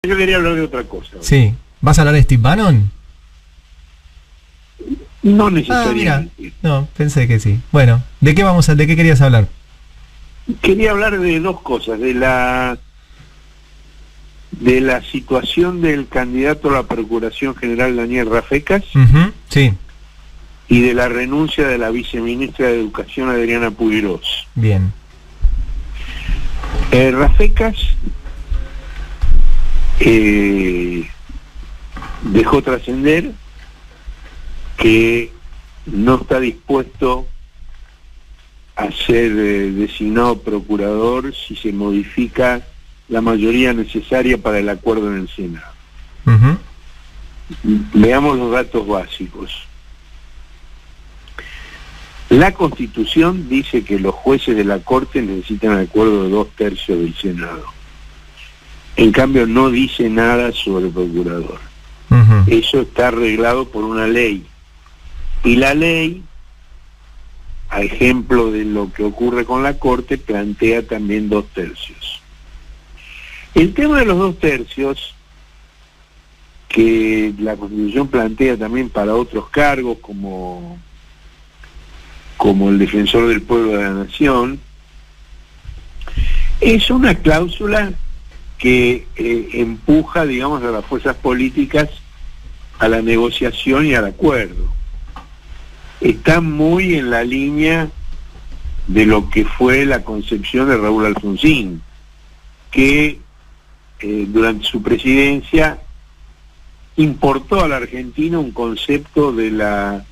Yo quería hablar de otra cosa. Sí. ¿Vas a hablar de Steve Bannon? No necesariamente. Mira. No, pensé que sí. Bueno, ¿de qué querías hablar? Quería hablar de dos cosas, de la situación del candidato a la Procuración General Daniel Rafecas Sí. y de la renuncia de la viceministra de Educación Adriana Puigros. Bien. Rafecas dejó trascender que no está dispuesto a ser designado procurador si se modifica la mayoría necesaria para el acuerdo en el Senado. Veamos los datos básicos. La Constitución dice que los jueces de la Corte necesitan el acuerdo de 2/3 del Senado. En cambio, no dice nada sobre el procurador. Eso está arreglado por una ley. Y la ley, a ejemplo de lo que ocurre con la Corte, plantea también 2/3. El tema de los 2/3, que la Constitución plantea también para otros cargos, como el defensor del pueblo de la nación, es una cláusula que empuja, digamos, a las fuerzas políticas a la negociación y al acuerdo. Está muy en la línea de lo que fue la concepción de Raúl Alfonsín, que durante su presidencia importó a la Argentina un concepto de la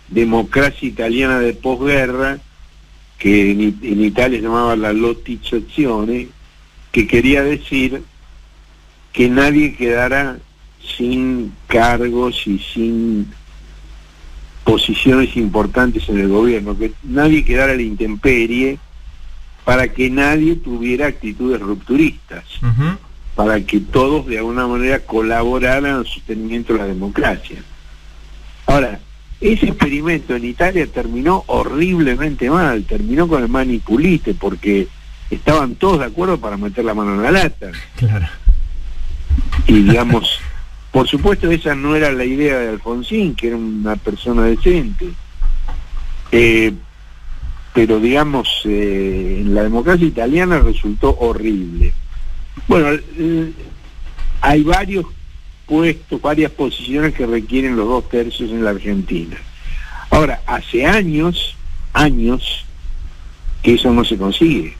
democracia italiana de posguerra, que en Italia se llamaba la lottizzazione, que quería decir que nadie quedara sin cargos y sin posiciones importantes en el gobierno, que nadie quedara a la intemperie, para que nadie tuviera actitudes rupturistas, para que todos de alguna manera colaboraran al sostenimiento de la democracia. Ahora, ese experimento en Italia terminó horriblemente mal, terminó con el mani pulite, porque estaban todos de acuerdo para meter la mano en la lata. Claro. Y digamos, por supuesto esa no era la idea de Alfonsín, que era una persona decente. Pero digamos, en la democracia italiana resultó horrible. Bueno, hay varios puestos, varias posiciones que requieren los 2/3 en la Argentina. Ahora, hace años que eso no se consigue,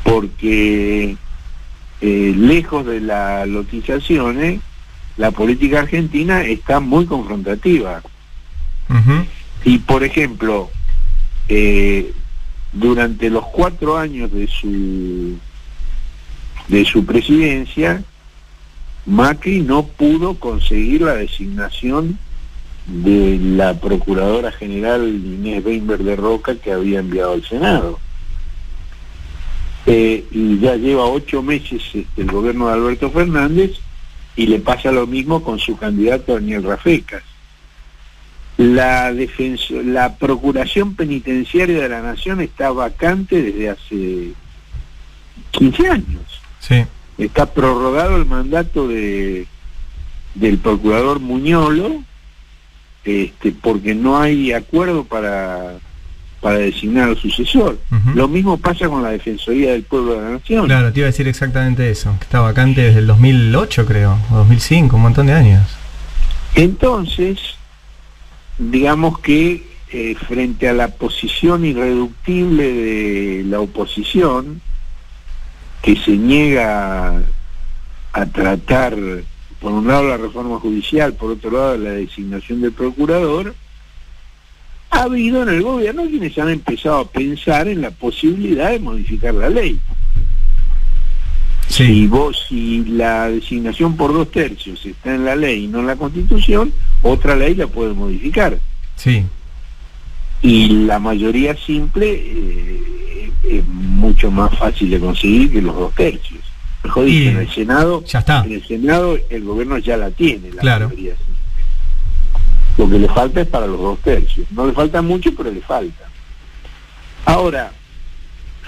porque lejos de la lotización, la política argentina está muy confrontativa. Y por ejemplo, durante los 4 años de su presidencia, Macri no pudo conseguir la designación de la Procuradora General Inés Weinberg de Roca, que había enviado al Senado. Y ya lleva 8 meses el gobierno de Alberto Fernández, y le pasa lo mismo con su candidato Daniel Rafecas. La Procuración Penitenciaria de la Nación está vacante desde hace 15 años. Sí. Está prorrogado el mandato del procurador Muñolo, porque no hay acuerdo para designar al sucesor. Lo mismo pasa con la Defensoría del Pueblo de la Nación. Claro, te iba a decir exactamente eso, que está vacante desde el 2008, creo, o 2005, un montón de años. Entonces, digamos que frente a la posición irreductible de la oposición, que se niega a tratar, por un lado, la reforma judicial, por otro lado, la designación del procurador, ha habido en el gobierno quienes han empezado a pensar en la posibilidad de modificar la ley. Sí. Si la designación por 2/3 está en la ley y no en la Constitución, otra ley la puede modificar. Sí. Y la mayoría simple es mucho más fácil de conseguir que los 2/3. Mejor dicho, en el Senado ya está. En el Senado el gobierno ya la tiene, la claro. mayoría simple. Lo que le falta es para los 2/3. No le falta mucho, pero le falta. Ahora,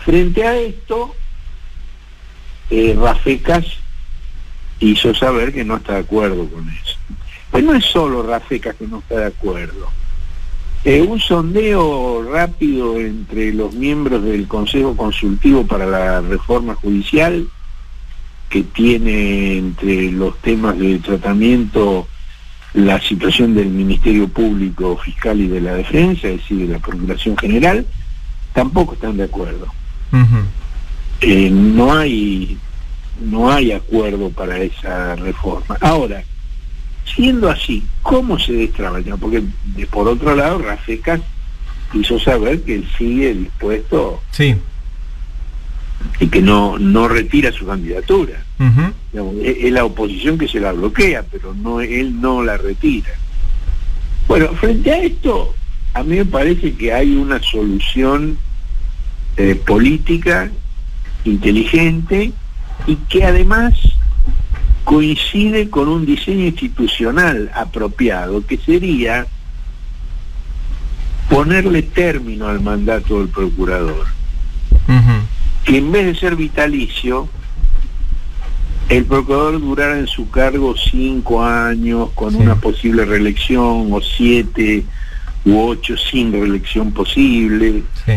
frente a esto, Rafecas hizo saber que no está de acuerdo con eso. Pues no es solo Rafecas que no está de acuerdo. Un sondeo rápido entre los miembros del Consejo Consultivo para la Reforma Judicial, que tiene entre los temas de tratamiento la situación del Ministerio Público Fiscal y de la Defensa, es decir, de la Procuración General, tampoco están de acuerdo. No hay acuerdo para esa reforma. Ahora, siendo así, ¿cómo se destraba? Porque por otro lado, Rafecas hizo saber que él sigue dispuesto, sí, y que no retira su candidatura. Digamos, es la oposición que se la bloquea, pero él no la retira. Bueno, frente a esto, a mí me parece que hay una solución política inteligente y que además coincide con un diseño institucional apropiado, que sería ponerle término al mandato del procurador. Que en vez de ser vitalicio, el procurador durara en su cargo 5 años con una posible reelección, o 7 u 8 sin reelección posible. Sí.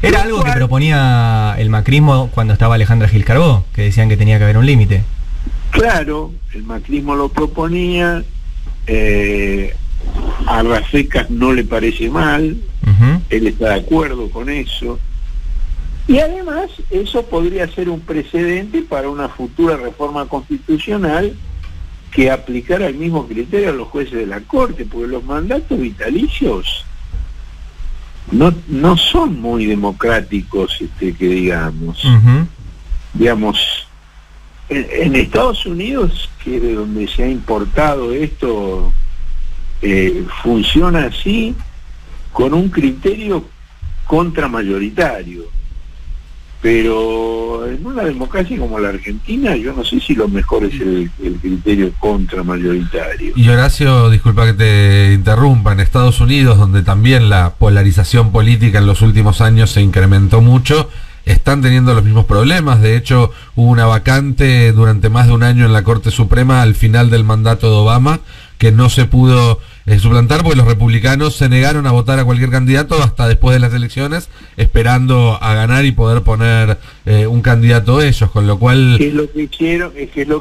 Era algo que proponía el macrismo cuando estaba Alejandra Gil Carbó, que decían que tenía que haber un límite. Claro, el macrismo lo proponía, a Rafecas no le parece mal, él está de acuerdo con eso. Y además eso podría ser un precedente para una futura reforma constitucional que aplicara el mismo criterio a los jueces de la Corte, porque los mandatos vitalicios no son muy democráticos, que digamos. Digamos, en Estados Unidos, que es de donde se ha importado esto, funciona así, con un criterio contramayoritario. Pero en una democracia como la Argentina, yo no sé si lo mejor es el criterio contramayoritario. Y Horacio, disculpa que te interrumpa, en Estados Unidos, donde también la polarización política en los últimos años se incrementó mucho, están teniendo los mismos problemas. De hecho, hubo una vacante durante más de un año en la Corte Suprema al final del mandato de Obama, que no se pudo suplantar porque los republicanos se negaron a votar a cualquier candidato hasta después de las elecciones, esperando a ganar y poder poner un candidato ellos, con lo cual... Que es lo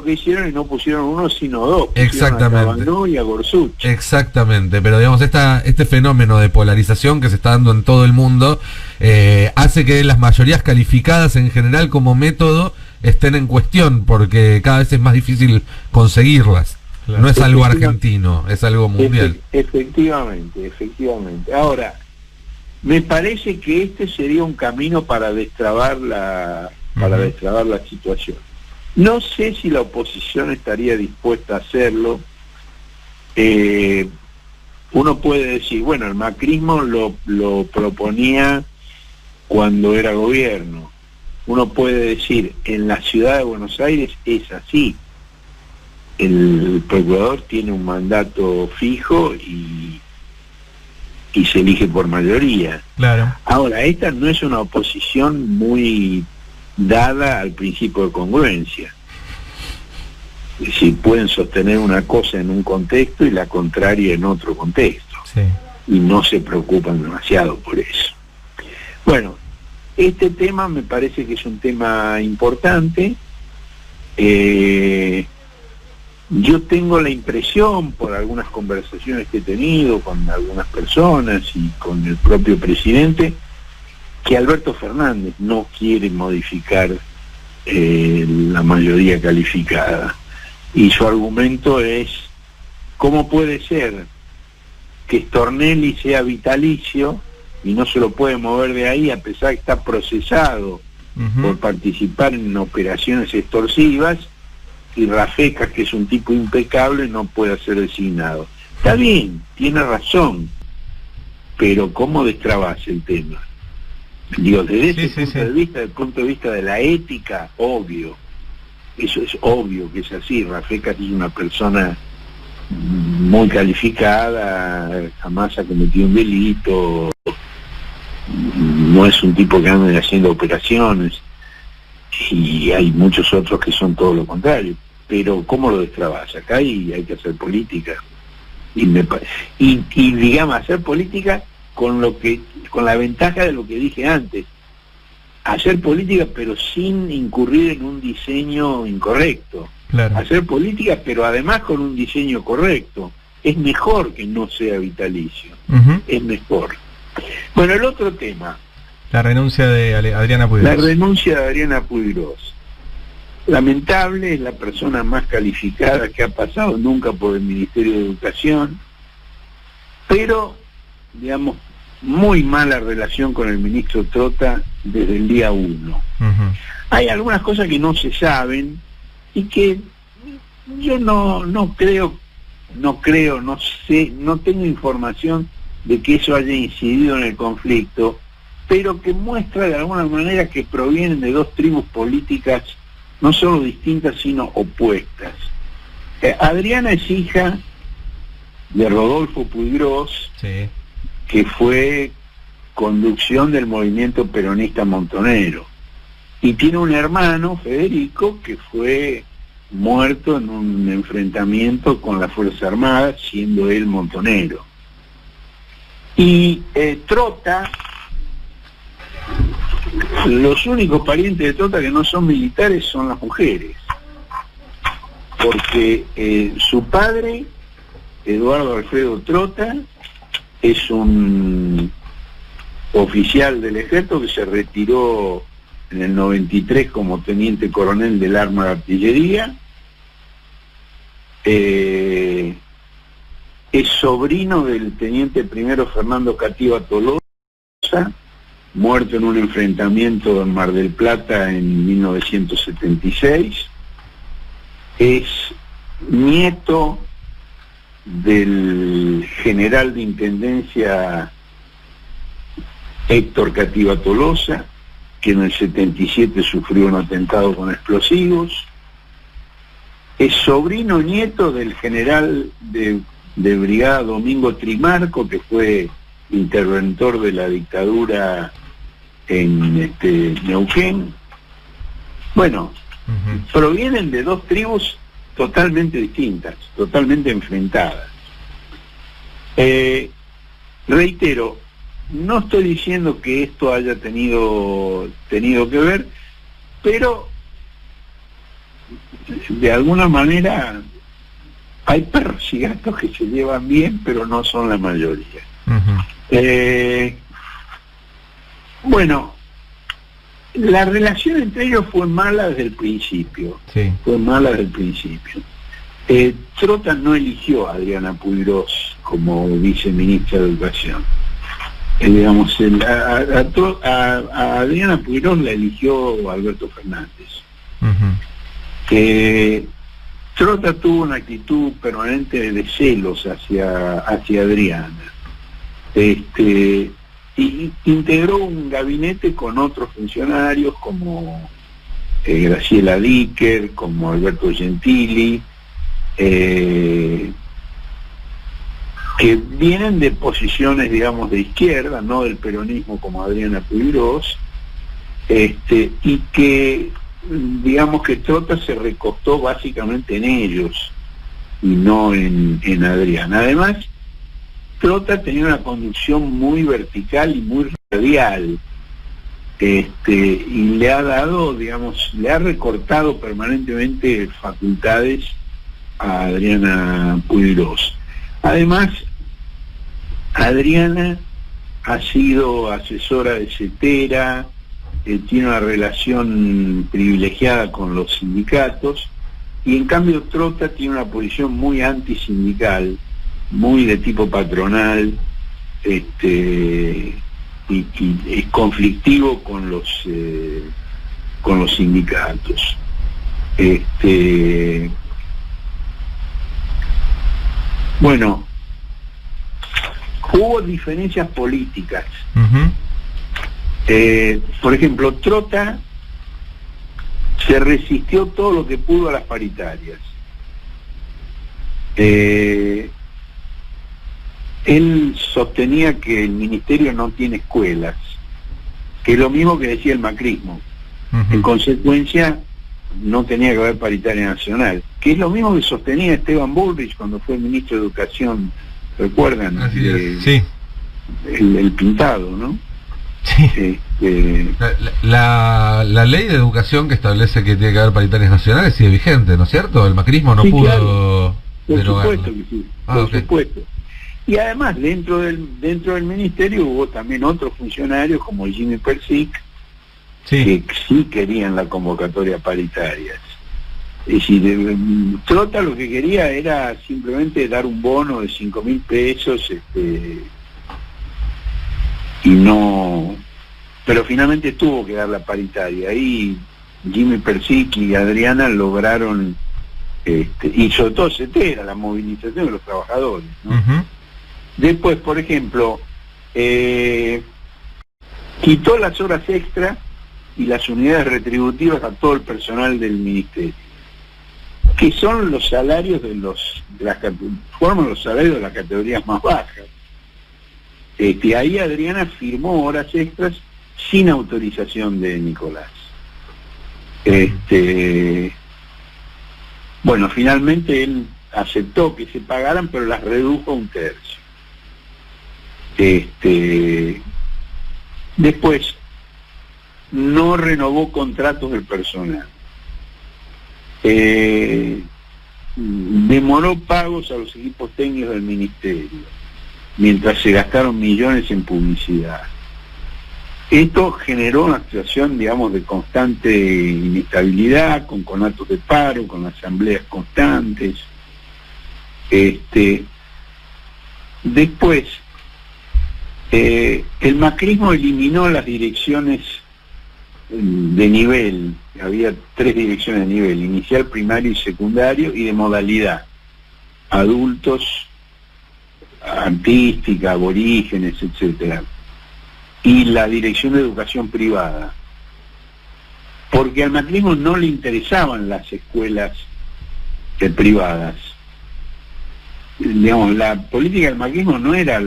que hicieron y no pusieron uno sino dos. Exactamente. A Kavanaugh y a Gorsuch. Exactamente, pero digamos, este fenómeno de polarización que se está dando en todo el mundo hace que las mayorías calificadas en general como método estén en cuestión, porque cada vez es más difícil conseguirlas. No es algo argentino, es algo mundial. Efectivamente. Ahora, me parece que este sería un camino para destrabar la situación. No sé si la oposición estaría dispuesta a hacerlo. Uno puede decir, bueno, el macrismo lo proponía cuando era gobierno. Uno puede decir, en la ciudad de Buenos Aires es así. El procurador tiene un mandato fijo y se elige por mayoría. Claro. Ahora, esta no es una oposición muy dada al principio de congruencia. Es decir, pueden sostener una cosa en un contexto y la contraria en otro contexto. Sí. Y no se preocupan demasiado por eso. Bueno, este tema me parece que es un tema importante. Yo tengo la impresión, por algunas conversaciones que he tenido con algunas personas y con el propio presidente, que Alberto Fernández no quiere modificar la mayoría calificada. Y su argumento es, ¿cómo puede ser que Stornelli sea vitalicio y no se lo puede mover de ahí, a pesar de que está procesado por participar en operaciones extorsivas, y Rafecas, que es un tipo impecable, no puede ser designado? Está bien, tiene razón, pero ¿cómo destrabas el tema? Digo, desde ese punto de vista, desde el punto de vista de la ética, obvio, eso es obvio que es así. Rafecas es una persona muy calificada, jamás ha cometido un delito, no es un tipo que anda haciendo operaciones, y hay muchos otros que son todo lo contrario. pero ¿cómo lo destrabas? Acá hay que hacer política. Y digamos, hacer política con la ventaja de lo que dije antes. Hacer política pero sin incurrir en un diseño incorrecto. Claro. Hacer política pero además con un diseño correcto. Es mejor que no sea vitalicio. Es mejor. Bueno, el otro tema. La renuncia de Adriana Puigros. La renuncia de Adriana Puigros. Lamentable, es la persona más calificada que ha pasado nunca por el Ministerio de Educación, pero, digamos, muy mala relación con el ministro Trota desde el día 1. Hay algunas cosas que no se saben y que yo no sé, no tengo información de que eso haya incidido en el conflicto, pero que muestra de alguna manera que provienen de dos tribus políticas no solo distintas, sino opuestas. Adriana es hija de Rodolfo Puigros, sí, que fue conducción del movimiento peronista montonero. Y tiene un hermano, Federico, que fue muerto en un enfrentamiento con las Fuerzas Armadas, siendo él montonero. Y Trota, los únicos parientes de Trota que no son militares son las mujeres, porque su padre, Eduardo Alfredo Trota, es un oficial del ejército que se retiró en el 93 como teniente coronel del arma de artillería. Es sobrino del teniente primero Fernando Cativa Tolosa, muerto en un enfrentamiento en Mar del Plata en 1976. Es nieto del general de intendencia Héctor Cativa Tolosa, que en el 77 sufrió un atentado con explosivos. Es sobrino nieto del general de brigada Domingo Trimarco, que fue interventor de la dictadura en Neuquén. Bueno, provienen de dos tribus totalmente distintas, totalmente enfrentadas. Reitero, no estoy diciendo que esto haya tenido que ver, pero de alguna manera hay perros y gatos que se llevan bien, pero no son la mayoría. Bueno, la relación entre ellos fue mala desde el principio. Sí. Fue mala desde el principio. Trota no eligió a Adriana Puigros como viceministra de Educación. Digamos, a Adriana Puigros la eligió Alberto Fernández. Trota tuvo una actitud permanente de celos hacia Adriana. Y integró un gabinete con otros funcionarios como Graciela Dicker, como Alberto Gentili, que vienen de posiciones, digamos, de izquierda, no del peronismo como Adriana Puigros, y que, digamos, que Trota se recostó básicamente en ellos y no en Adriana. Además, Trota tenía una conducción muy vertical y muy radial, y le ha dado, digamos, le ha recortado permanentemente facultades a Adriana Puigros. Además, Adriana ha sido asesora de Cetera, tiene una relación privilegiada con los sindicatos, y en cambio Trota tiene una posición muy antisindical, muy de tipo patronal, y es conflictivo con los sindicatos. Bueno, hubo diferencias políticas. Por ejemplo, Trota se resistió todo lo que pudo a las paritarias. Él sostenía que el ministerio no tiene escuelas, que es lo mismo que decía el macrismo. En consecuencia, no tenía que haber paritaria nacional. que es lo mismo que sostenía Esteban Bullrich cuando fue ministro de Educación, ¿recuerdan? Así es. Sí. El pintado, ¿no? Sí. La ley de educación que establece que tiene que haber paritarias nacionales sigue vigente, ¿no es cierto? El macrismo no Sí, pudo claro. Por derogarlo. supuesto que sí, Ah, por supuesto. Y además dentro del ministerio hubo también otros funcionarios como Jimmy Persic, Sí. que sí querían la convocatoria paritaria. Es decir, Trota lo que quería era simplemente dar un bono de 5.000 pesos, y no, pero finalmente tuvo que dar la paritaria. Ahí Jimmy Persic y Adriana lograron, y sobre todo Cetera, la movilización de los trabajadores, ¿no? Ujú. Después, por ejemplo, quitó las horas extra y las unidades retributivas a todo el personal del ministerio, que son los salarios forman los salarios de las categorías más bajas. Ahí Adriana firmó horas extras sin autorización de Nicolás. Bueno, finalmente él aceptó que se pagaran, pero las redujo a 1/3. Después, no renovó contratos del personal. Demoró pagos a los equipos técnicos del ministerio, mientras se gastaron millones en publicidad. Esto generó una situación, digamos, de constante inestabilidad, con conatos de paro, con asambleas constantes. Después, el macrismo eliminó las direcciones de nivel. Había 3 direcciones de nivel: inicial, primario y secundario, y de modalidad: adultos, artística, aborígenes, etcétera, y la dirección de educación privada, porque al macrismo no le interesaban las escuelas privadas. Digamos, la política del macrismo no era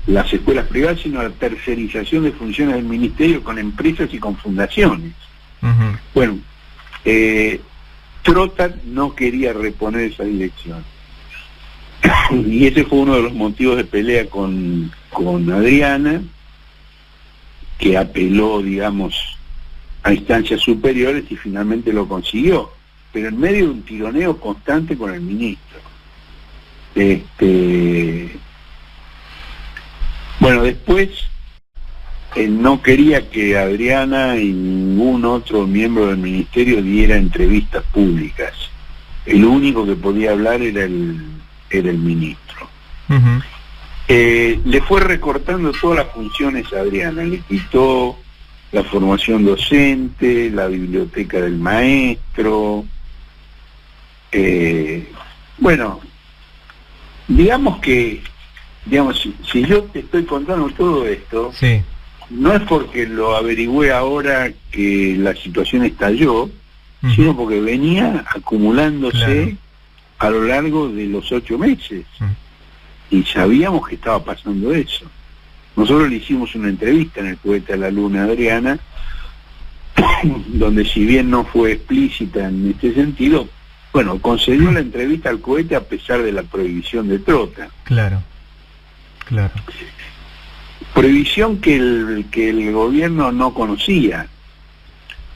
las escuelas privadas, sino la tercerización de funciones del ministerio con empresas y con fundaciones. Ujú. Bueno, Trota no quería reponer esa dirección. Y ese fue uno de los motivos de pelea con Adriana, que apeló, digamos, a instancias superiores y finalmente lo consiguió, pero en medio de un tironeo constante con el ministro. Bueno, después no quería que Adriana y ningún otro miembro del ministerio diera entrevistas públicas. El único que podía hablar era el ministro. Ujú. Le fue recortando todas las funciones a Adriana, le quitó la formación docente, la biblioteca del maestro. Bueno, digamos que, si yo te estoy contando todo esto, Sí. no es porque lo averigüé ahora que la situación estalló, Ujú. sino porque venía acumulándose Claro. a lo largo de los 8 meses. Y sabíamos que estaba pasando eso. Nosotros le hicimos una entrevista en el Cohete a la Luna a Adriana, donde si bien no fue explícita en este sentido, bueno, concedió la entrevista al Cohete a pesar de la prohibición de Trota. Claro. Claro. Prohibición que el gobierno no conocía.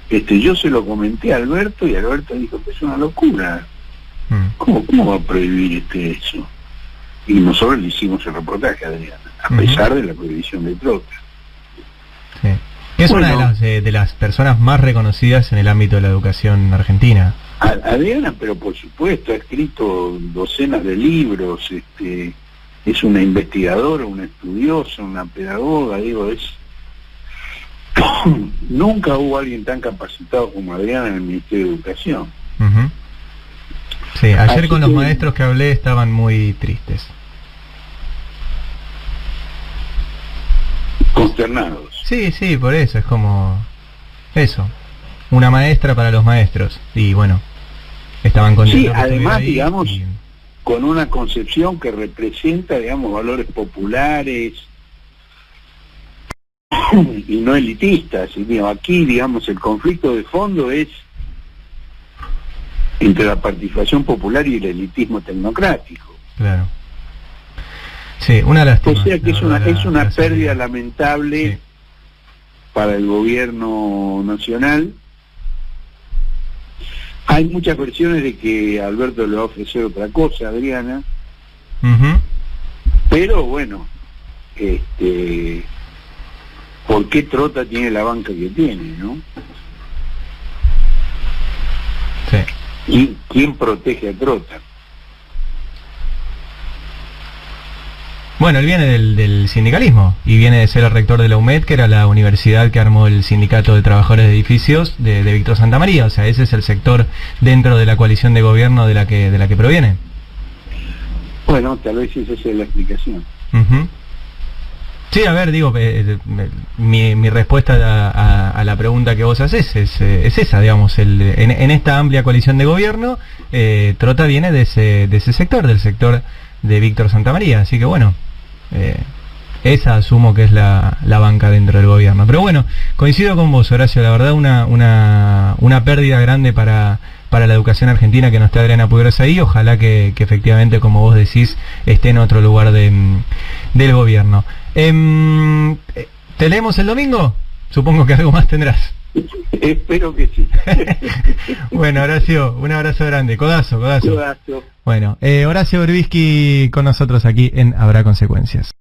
Yo se lo comenté a Alberto y Alberto dijo que es una locura. ¿Cómo va a prohibir eso? Y nosotros le hicimos el reportaje a Adriana, a pesar de la prohibición de Trota. Sí. Es una de las personas más reconocidas en el ámbito de la educación argentina. Adriana, pero por supuesto, ha escrito docenas de libros, es una investigadora, una estudiosa, una pedagoga, nunca hubo alguien tan capacitado como Adriana en el Ministerio de Educación. Ujú. Sí, ayer Así con los que- maestros que hablé estaban muy tristes. Consternados. Sí, sí, por eso, es como eso, una maestra para los maestros, y bueno, estaban contentos Sí, que estuviera además, ahí, digamos, y- con una concepción que representa, valores populares y no elitistas. Y aquí, el conflicto de fondo es entre la participación popular y el elitismo tecnocrático. Claro. Sí, una lástima. O sea que es una pérdida salida. lamentable, Sí. para el gobierno nacional. Hay muchas versiones de que Alberto le va a ofrecer otra cosa, Adriana, Ujú. pero bueno, ¿por qué Trota tiene la banca que tiene, no? Sí. ¿Y quién protege a Trota? Bueno, él viene del sindicalismo y viene de ser el rector de la UMED, que era la universidad que armó el Sindicato de Trabajadores de Edificios de Víctor Santamaría. O sea, ese es el sector dentro de la coalición de gobierno de la que proviene. Bueno, tal vez esa sea la explicación. Ujú. Sí, a ver, digo, mi respuesta a la pregunta que vos haces es esa, digamos, en esta amplia coalición de gobierno, Trota viene de ese sector, del sector de Víctor Santamaría, así que bueno, esa asumo que es la banca dentro del gobierno. Pero bueno, coincido con vos, Horacio, la verdad una pérdida grande para la educación argentina que no esté Adriana Puigros ahí. Ojalá que efectivamente, como vos decís, esté en otro lugar del gobierno. ¿Te leemos el domingo? Supongo que algo más tendrás. Espero que sí. Bueno, Horacio, un abrazo grande. Codazo. Codazo. Bueno, Horacio Berbisky con nosotros aquí en Habrá Consecuencias.